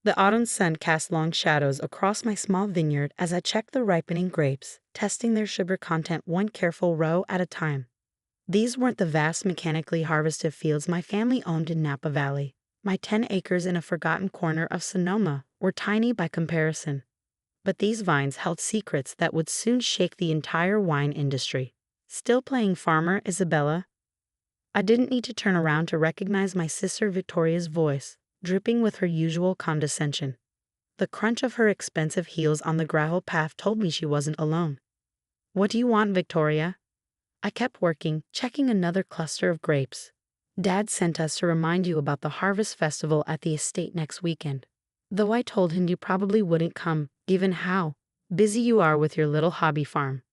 The autumn sun cast long shadows across my small vineyard as I checked the ripening grapes, testing their sugar content one careful row at a time. These weren't the vast mechanically harvested fields my family owned in Napa Valley. My 10 acres in a forgotten corner of Sonoma were tiny by comparison. But these vines held secrets that would soon shake the entire wine industry. Still playing farmer, Isabella? I didn't need to turn around to recognize my sister Victoria's voice, dripping with her usual condescension. The crunch of her expensive heels on the gravel path told me she wasn't alone. "What do you want, Victoria?" I kept working, checking another cluster of grapes. "Dad sent us to remind you about the harvest festival at the estate next weekend. Though I told him you probably wouldn't come, given how busy you are with your little hobby farm."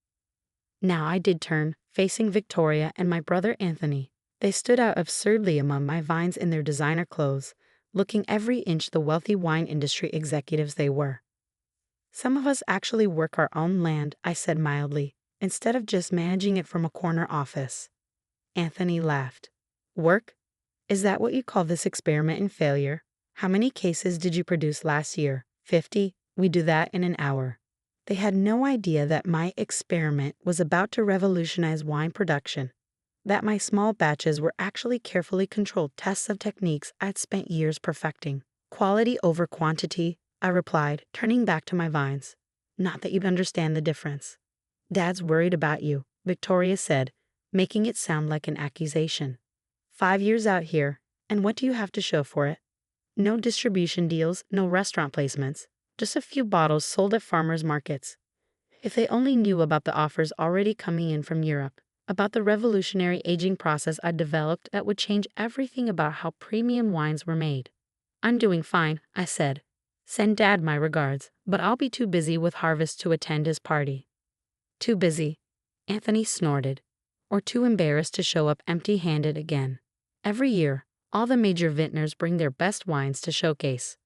Now I did turn, facing Victoria and my brother Anthony. They stood out absurdly among my vines in their designer clothes, looking every inch the wealthy wine industry executives they were. "Some of us actually work our own land," I said mildly, "instead of just managing it from a corner office." Anthony laughed. "Work? Is that what you call this experiment in failure? How many cases did you produce last year? 50? We do that in an hour." They had no idea that my experiment was about to revolutionize wine production, that my small batches were actually carefully controlled tests of techniques I'd spent years perfecting. "Quality over quantity," I replied, turning back to my vines. "Not that you'd understand the difference." "Dad's worried about you," Victoria said, making it sound like an accusation. 5 years out here, and what do you have to show for it? No distribution deals, no restaurant placements, just a few bottles sold at farmers markets. If they only knew about the offers already coming in from Europe, about the revolutionary aging process I developed that would change everything about how premium wines were made. "I'm doing fine," I said. "Send Dad my regards, but I'll be too busy with harvest to attend his party." "Too busy," Anthony snorted, "or too embarrassed to show up empty-handed again. Every year, all the major vintners bring their best wines to showcase."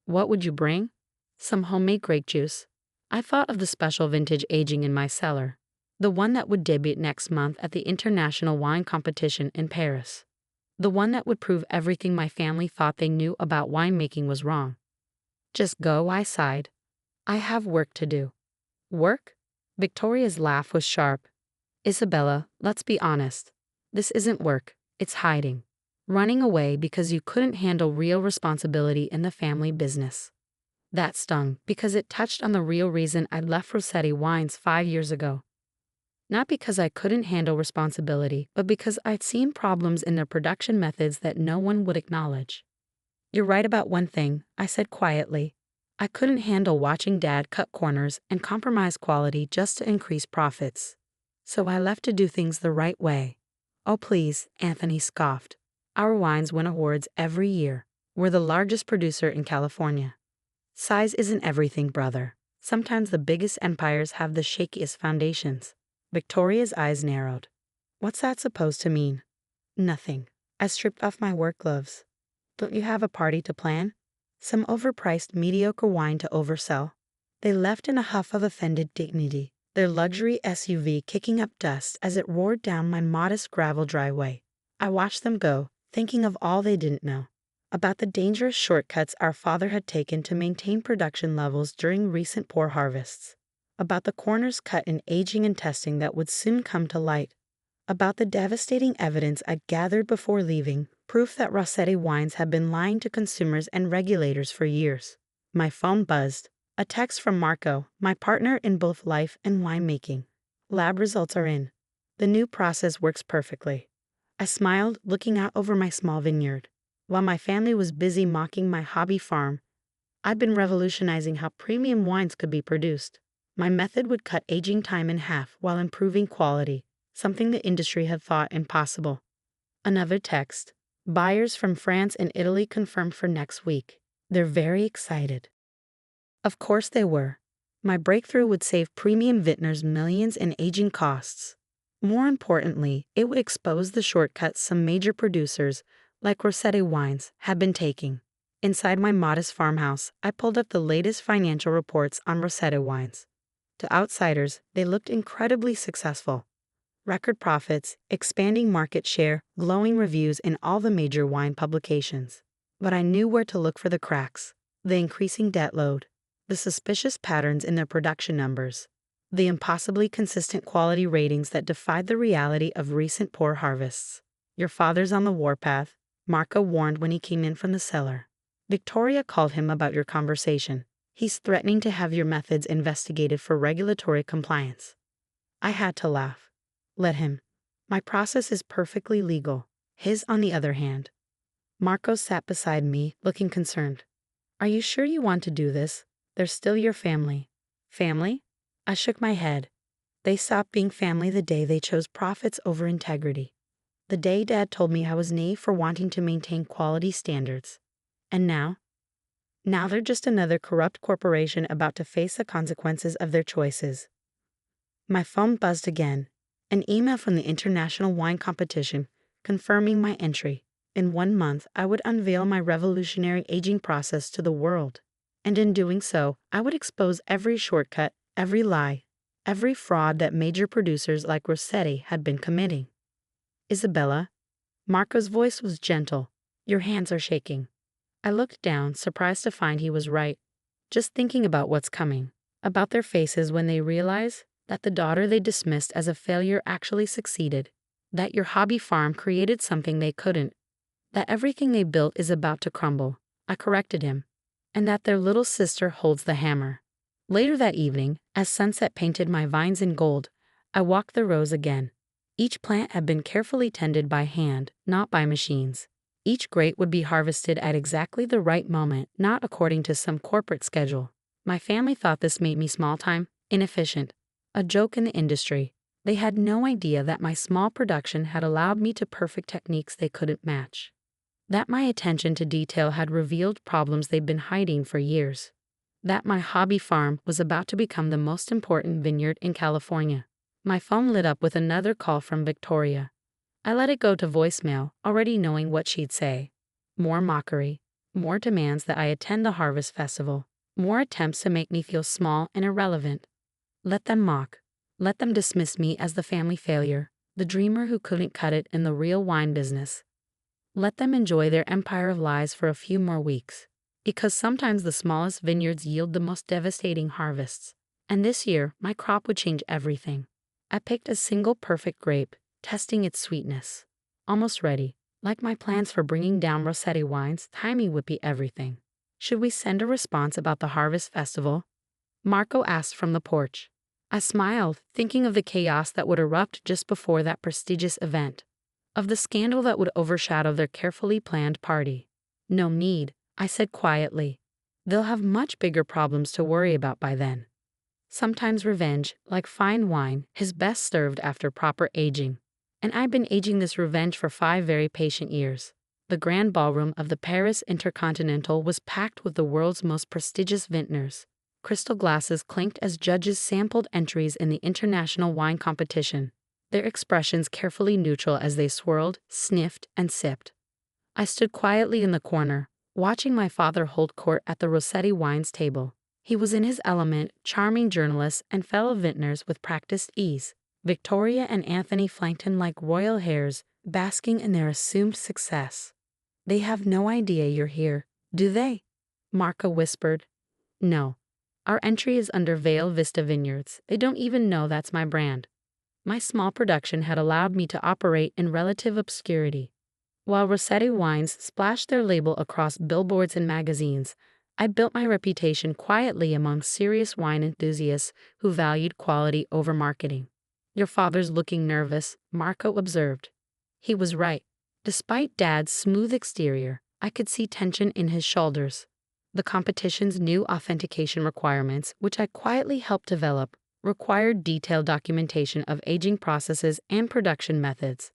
"What would you bring?" "Some homemade grape juice. I thought of the special vintage aging in my cellar, the one that would debut next month at the International Wine Competition in Paris. The one that would prove everything my family thought they knew about winemaking was wrong." "Just go," I sighed. "I have work to do." "Work?" Victoria's laugh was sharp. "Isabella, let's be honest. This isn't work, it's hiding. Running away because you couldn't handle real responsibility in the family business." That stung, because it touched on the real reason I left Rossetti Wines 5 years ago. Not because I couldn't handle responsibility, but because I'd seen problems in their production methods that no one would acknowledge. "You're right about one thing," I said quietly. "I couldn't handle watching Dad cut corners and compromise quality just to increase profits. So I left to do things the right way." "Oh please," Anthony scoffed. "Our wines win awards every year. We're the largest producer in California." "Size isn't everything, brother. Sometimes the biggest empires have the shakiest foundations." Victoria's eyes narrowed. "What's that supposed to mean?" "Nothing." I stripped off my work gloves. "Don't you have a party to plan? Some overpriced mediocre wine to oversell?" They left in a huff of offended dignity, their luxury SUV kicking up dust as it roared down my modest gravel driveway. I watched them go, thinking of all they didn't know. About the dangerous shortcuts our father had taken to maintain production levels during recent poor harvests. About the corners cut in aging and testing that would soon come to light. About the devastating evidence I'd gathered before leaving, proof that Rossetti Wines had been lying to consumers and regulators for years. My phone buzzed. A text from Marco, my partner in both life and winemaking. "Lab results are in. The new process works perfectly." I smiled, looking out over my small vineyard. While my family was busy mocking my hobby farm, I'd been revolutionizing how premium wines could be produced. My method would cut aging time in half while improving quality, something the industry had thought impossible. Another text. "Buyers from France and Italy confirmed for next week. They're very excited." Of course they were. My breakthrough would save premium vintners millions in aging costs. More importantly, it would expose the shortcuts some major producers, like Rossetti Wines, had been taking. Inside my modest farmhouse, I pulled up the latest financial reports on Rossetti Wines. To outsiders, they looked incredibly successful. Record profits, expanding market share, glowing reviews in all the major wine publications. But I knew where to look for the cracks. The increasing debt load, the suspicious patterns in their production numbers, the impossibly consistent quality ratings that defied the reality of recent poor harvests. Your father's on the warpath, Marco warned when he came in from the cellar. Victoria called him about your conversation. He's threatening to have your methods investigated for regulatory compliance. I had to laugh. Let him. My process is perfectly legal. His, on the other hand. Marco sat beside me, looking concerned. Are you sure you want to do this? They're still your family. Family? I shook my head. They stopped being family the day they chose profits over integrity. The day Dad told me I was naive for wanting to maintain quality standards. And now? Now they're just another corrupt corporation about to face the consequences of their choices. My phone buzzed again. An email from the International Wine Competition confirming my entry. In 1 month, I would unveil my revolutionary aging process to the world. And in doing so, I would expose every shortcut, every lie, every fraud that major producers like Rossetti had been committing. Isabella, Marco's voice was gentle. Your hands are shaking. I looked down, surprised to find he was right. Just thinking about what's coming, about their faces when they realize that the daughter they dismissed as a failure actually succeeded, that your hobby farm created something they couldn't, that everything they built is about to crumble. I corrected him. And that their little sister holds the hammer. Later that evening, as sunset painted my vines in gold, I walked the rows again. Each plant had been carefully tended by hand, not by machines. Each grape would be harvested at exactly the right moment, not according to some corporate schedule. My family thought this made me small-time, inefficient, a joke in the industry. They had no idea that my small production had allowed me to perfect techniques they couldn't match. That my attention to detail had revealed problems they'd been hiding for years. That my hobby farm was about to become the most important vineyard in California. My phone lit up with another call from Victoria. I let it go to voicemail, already knowing what she'd say. More mockery, more demands that I attend the harvest festival, more attempts to make me feel small and irrelevant. Let them mock. Let them dismiss me as the family failure, the dreamer who couldn't cut it in the real wine business. Let them enjoy their empire of lies for a few more weeks, because sometimes the smallest vineyards yield the most devastating harvests. And this year, my crop would change everything. I picked a single perfect grape, testing its sweetness. Almost ready. Like my plans for bringing down Rossetti wines, timing would be everything. Should we send a response about the harvest festival? Marco asked from the porch. I smiled, thinking of the chaos that would erupt just before that prestigious event. Of the scandal that would overshadow their carefully planned party. No need, I said quietly. They'll have much bigger problems to worry about by then. Sometimes revenge, like fine wine, is best served after proper aging. And I've been aging this revenge for 5 very patient years. The grand ballroom of the Paris Intercontinental was packed with the world's most prestigious vintners. Crystal glasses clinked as judges sampled entries in the international wine competition, their expressions carefully neutral as they swirled, sniffed, and sipped. I stood quietly in the corner, watching my father hold court at the Rossetti wines table. He was in his element, charming journalists and fellow vintners with practiced ease. Victoria and Anthony flanked him like royal hares, basking in their assumed success. They have no idea you're here, do they? Marco whispered. No. Our entry is under Vale Vista Vineyards. They don't even know that's my brand. My small production had allowed me to operate in relative obscurity. While Rossetti wines splashed their label across billboards and magazines, I built my reputation quietly among serious wine enthusiasts who valued quality over marketing. Your father's looking nervous, Marco observed. He was right. Despite Dad's smooth exterior, I could see tension in his shoulders. The competition's new authentication requirements, which I quietly helped develop, required detailed documentation of aging processes and production methods.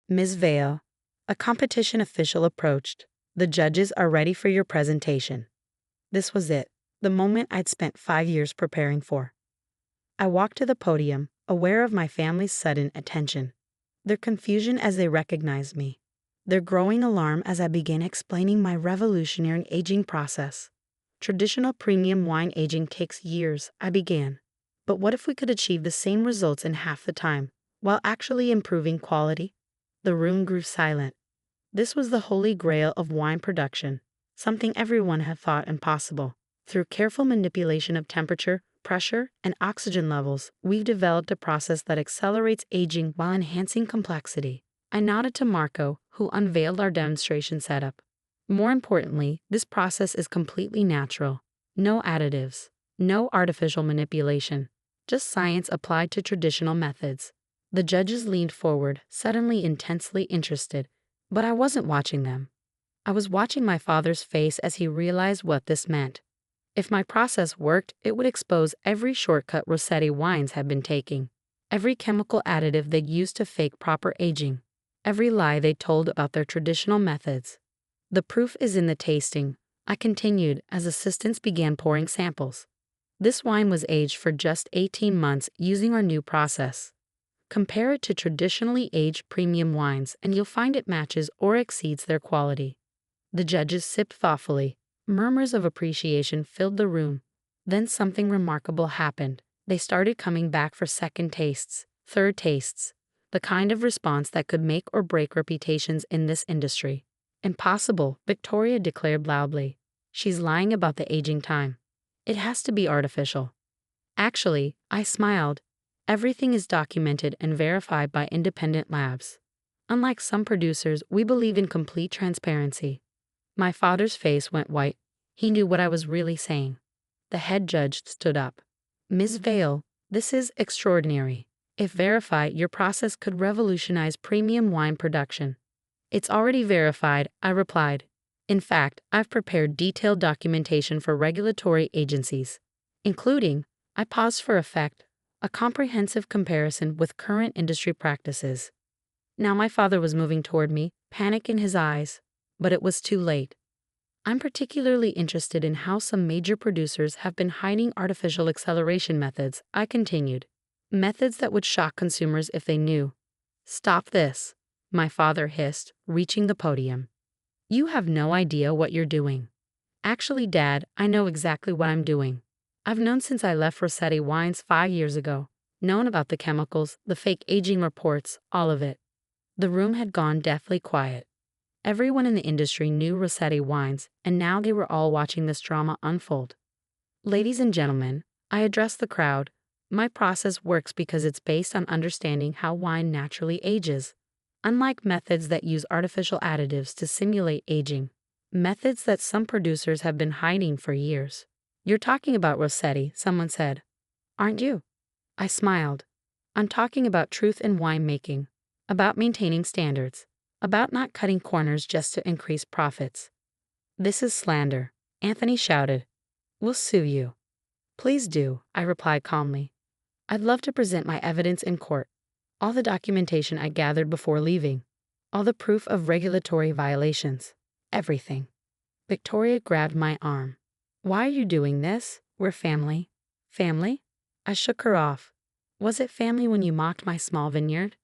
Ms. Vale, a competition official approached. The judges are ready for your presentation. This was it, the moment I'd spent 5 years preparing for. I walked to the podium, aware of my family's sudden attention. Their confusion as they recognized me. Their growing alarm as I began explaining my revolutionary aging process. Traditional premium wine aging takes years, I began. But what if we could achieve the same results in half the time, while actually improving quality? The room grew silent. This was the holy grail of wine production. something everyone had thought impossible. Through careful manipulation of temperature, pressure, and oxygen levels, we've developed a process that accelerates aging while enhancing complexity. I nodded to Marco, who unveiled our demonstration setup. More importantly, this process is completely natural. No additives, no artificial manipulation, just science applied to traditional methods. The judges leaned forward, suddenly intensely interested, but I wasn't watching them. I was watching my father's face as he realized what this meant. If my process worked, it would expose every shortcut Rossetti wines had been taking, every chemical additive they'd used to fake proper aging, every lie they told about their traditional methods. The proof is in the tasting, I continued as assistants began pouring samples. This wine was aged for just 18 months using our new process. Compare it to traditionally aged premium wines and you'll find it matches or exceeds their quality. The judges sipped thoughtfully. Murmurs of appreciation filled the room. Then something remarkable happened. They started coming back for second tastes, third tastes, the kind of response that could make or break reputations in this industry. Impossible, Victoria declared loudly. She's lying about the aging time. It has to be artificial. Actually, I smiled. Everything is documented and verified by independent labs. Unlike some producers, we believe in complete transparency. My father's face went white. He knew what I was really saying. The head judge stood up. Ms. Vale, this is extraordinary. If verified, your process could revolutionize premium wine production. It's already verified, I replied. In fact, I've prepared detailed documentation for regulatory agencies, including, I paused for effect, a comprehensive comparison with current industry practices. Now my father was moving toward me, panic in his eyes, but it was too late. I'm particularly interested in how some major producers have been hiding artificial acceleration methods, I continued. Methods that would shock consumers if they knew. Stop this, my father hissed, reaching the podium. You have no idea what you're doing. Actually, Dad, I know exactly what I'm doing. I've known since I left Rossetti Wines 5 years ago. Known about the chemicals, the fake aging reports, all of it. The room had gone deathly quiet. Everyone in the industry knew Rossetti Wines, and now they were all watching this drama unfold. Ladies and gentlemen, I addressed the crowd. My process works because it's based on understanding how wine naturally ages. Unlike methods that use artificial additives to simulate aging, methods that some producers have been hiding for years. You're talking about Rossetti, someone said. Aren't you? I smiled. I'm talking about truth in winemaking, about maintaining standards, about not cutting corners just to increase profits. This is slander, Anthony shouted. We'll sue you. Please do, I replied calmly. I'd love to present my evidence in court. All the documentation I gathered before leaving. All the proof of regulatory violations. Everything. Victoria grabbed my arm. Why are you doing this? We're family. Family? I shook her off. Was it family when you mocked my small vineyard?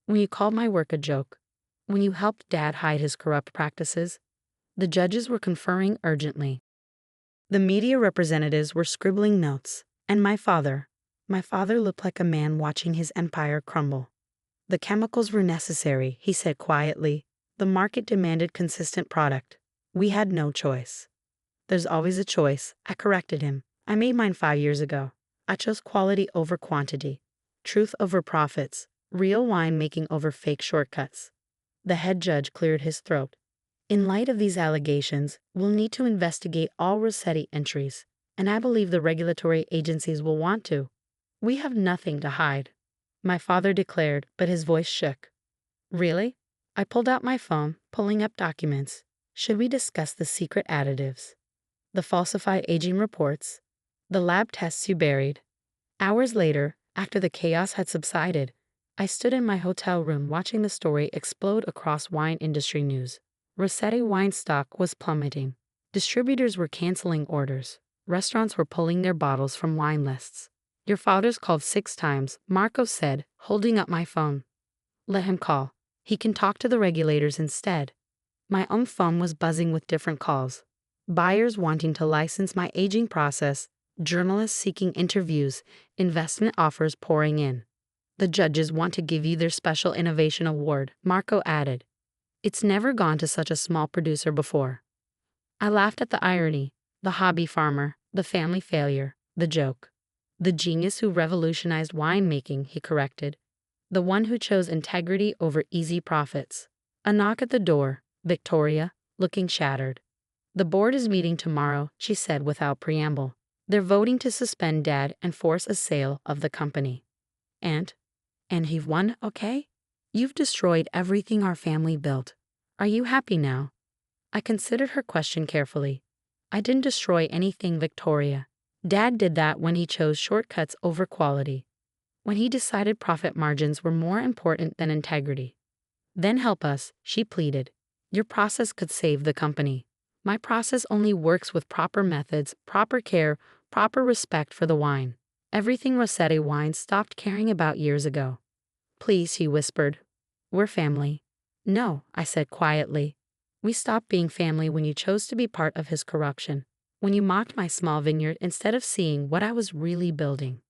When you called my work a joke? When you helped Dad hide his corrupt practices? The judges were conferring urgently. The media representatives were scribbling notes, and my father looked like a man watching his empire crumble. The chemicals were necessary, he said quietly. The market demanded consistent product. We had no choice. There's always a choice, I corrected him. I made mine 5 years ago. I chose quality over quantity, truth over profits, real winemaking over fake shortcuts. The head judge cleared his throat. In light of these allegations, we'll need to investigate all Rossetti entries, and I believe the regulatory agencies will want to. We have nothing to hide, my father declared, but his voice shook. Really? I pulled out my phone, pulling up documents. Should we discuss the secret additives? The falsified aging reports? The lab tests you buried? Hours later, after the chaos had subsided, I stood in my hotel room watching the story explode across wine industry news. Rossetti wine stock was plummeting. Distributors were canceling orders. Restaurants were pulling their bottles from wine lists. Your father's called 6 times, Marco said, holding up my phone. Let him call. He can talk to the regulators instead. My own phone was buzzing with different calls. Buyers wanting to license my aging process, journalists seeking interviews, investment offers pouring in. The judges want to give you their special innovation award, Marco added. It's never gone to such a small producer before. I laughed at the irony, the hobby farmer, the family failure, the joke. The genius who revolutionized winemaking, he corrected. The one who chose integrity over easy profits. A knock at the door, Victoria, looking shattered. The board is meeting tomorrow, she said without preamble. They're voting to suspend Dad and force a sale of the company. And he won, okay? You've destroyed everything our family built. Are you happy now? I considered her question carefully. I didn't destroy anything, Victoria. Dad did that when he chose shortcuts over quality. When he decided profit margins were more important than integrity. Then help us, she pleaded. Your process could save the company. My process only works with proper methods, proper care, proper respect for the wine. Everything Rossetti Wine stopped caring about years ago. Please, he whispered. We're family. No, I said quietly. We stopped being family when you chose to be part of his corruption. When you mocked my small vineyard instead of seeing what I was really building.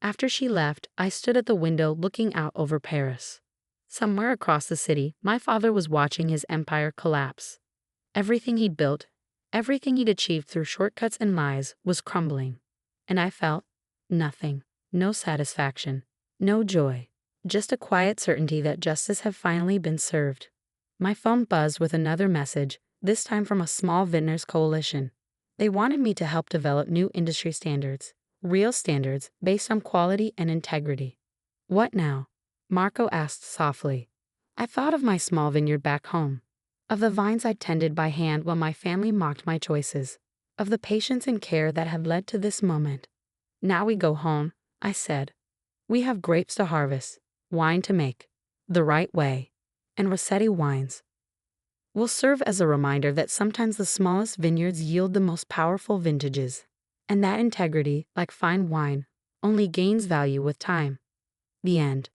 After she left, I stood at the window looking out over Paris. Somewhere across the city, my father was watching his empire collapse. Everything he'd built, everything he'd achieved through shortcuts and lies, was crumbling. And I felt nothing, no satisfaction, no joy, just a quiet certainty that justice had finally been served. My phone buzzed with another message, this time from a small vintners coalition. They wanted me to help develop new industry standards, real standards based on quality and integrity. What now? Marco asked softly. I thought of my small vineyard back home, of the vines I tended by hand while my family mocked my choices, of the patience and care that had led to this moment. Now we go home, I said. We have grapes to harvest, wine to make, the right way, and Rossetti wines will serve as a reminder that sometimes the smallest vineyards yield the most powerful vintages, and that integrity, like fine wine, only gains value with time. The end.